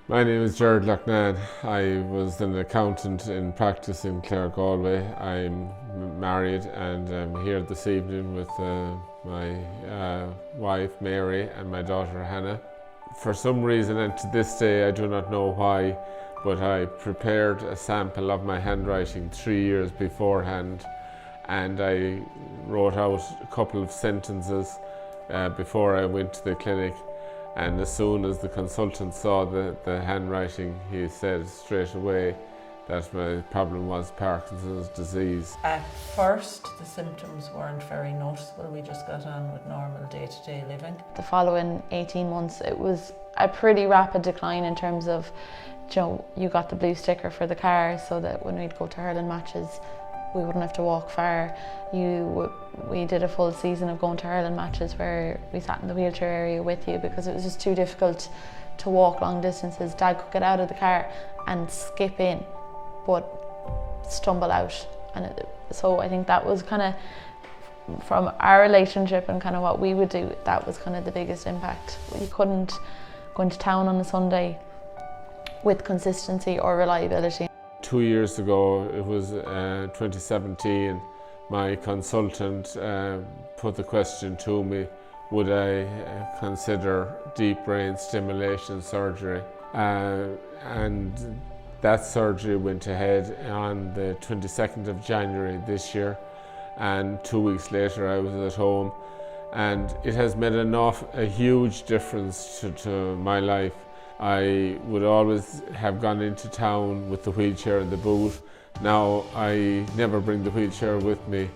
My name is Gerard. I was an accountant in practice in Clare, Galway. I'm married and I'm here this evening with my wife Mary and my daughter Hannah. For some reason, and to this day I do not know why, but I prepared a sample of my handwriting 3 years beforehand, and I wrote out a couple of sentences before I went to the clinic. And as soon as the consultant saw the handwriting, he said straight away that my problem was Parkinson's disease. At first, the symptoms weren't very noticeable. We just got on with normal day-to-day living. The following 18 months, it was a pretty rapid decline in terms of, you got the blue sticker for the car so that when we'd go to hurling matches, we wouldn't have to walk far. We did a full season of going to hurling matches where we sat in the wheelchair area with you because it was just too difficult to walk long distances. Dad could get out of the car and skip in, but stumble out. So I think that was kind of, from our relationship and kind of what we would do, that was kind of the biggest impact. You couldn't go into town on a Sunday with consistency or reliability. 2 years ago, it was 2017, my consultant put the question to me, would I consider deep brain stimulation surgery? And that surgery went ahead on the 22nd of January this year, and 2 weeks later I was at home, and it has made a huge difference to my life. I would always have gone into town with the wheelchair and the boot. Now I never bring the wheelchair with me,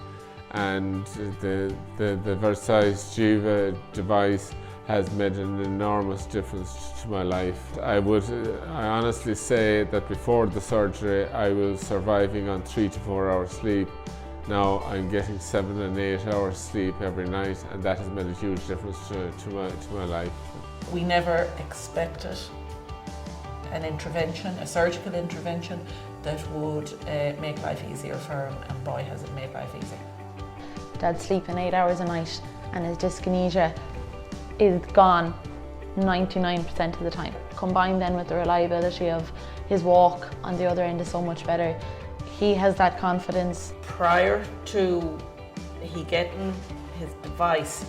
and the Versie Gevia device has made an enormous difference to my life. I honestly say that before the surgery I was surviving on 3 to 4 hours sleep. Now I'm getting 7 and 8 hours sleep every night, and that has made a huge difference to my life. We never expected an intervention, a surgical intervention that would make life easier for him, and boy has it made life easier. Dad's sleeping 8 hours a night and his dyskinesia is gone 99% of the time. Combined then with the reliability of his walk on the other end is so much better. He has that confidence. Prior to he getting his device,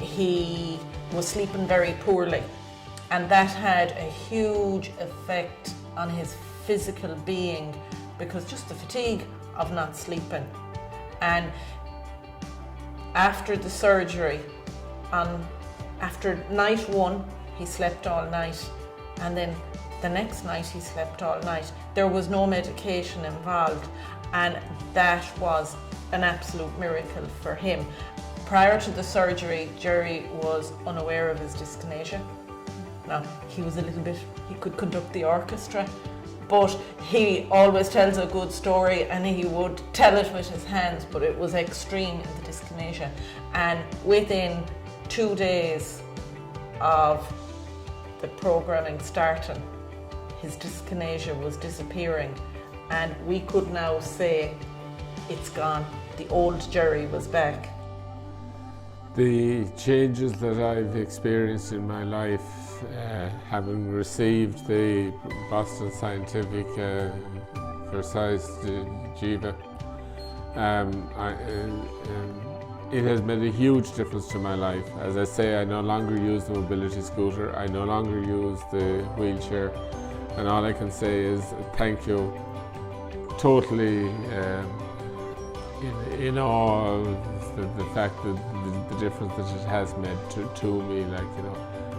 he was sleeping very poorly, and that had a huge effect on his physical being because just the fatigue of not sleeping. And after the surgery, after night 1 he slept all night, and then the next night he slept all night. There was no medication involved, and that was an absolute miracle for him. Prior to the surgery, Jerry was unaware of his dyskinesia. Now, he could conduct the orchestra, but he always tells a good story and he would tell it with his hands, but it was extreme in the dyskinesia. And within 2 days of the programming starting, his dyskinesia was disappearing, and we could now say it's gone. The old Jerry was back. The changes that I've experienced in my life, having received the Boston Scientific Gevia, it has made a huge difference to my life. As I say, I no longer use the mobility scooter, I no longer use the wheelchair, and all I can say is thank you. Totally in awe of the fact that the difference that it has made to me,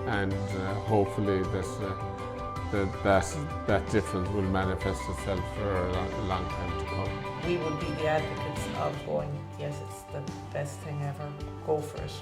and hopefully that difference will manifest itself for a long time to come. We would be the advocates of going, yes, it's the best thing ever, go for it.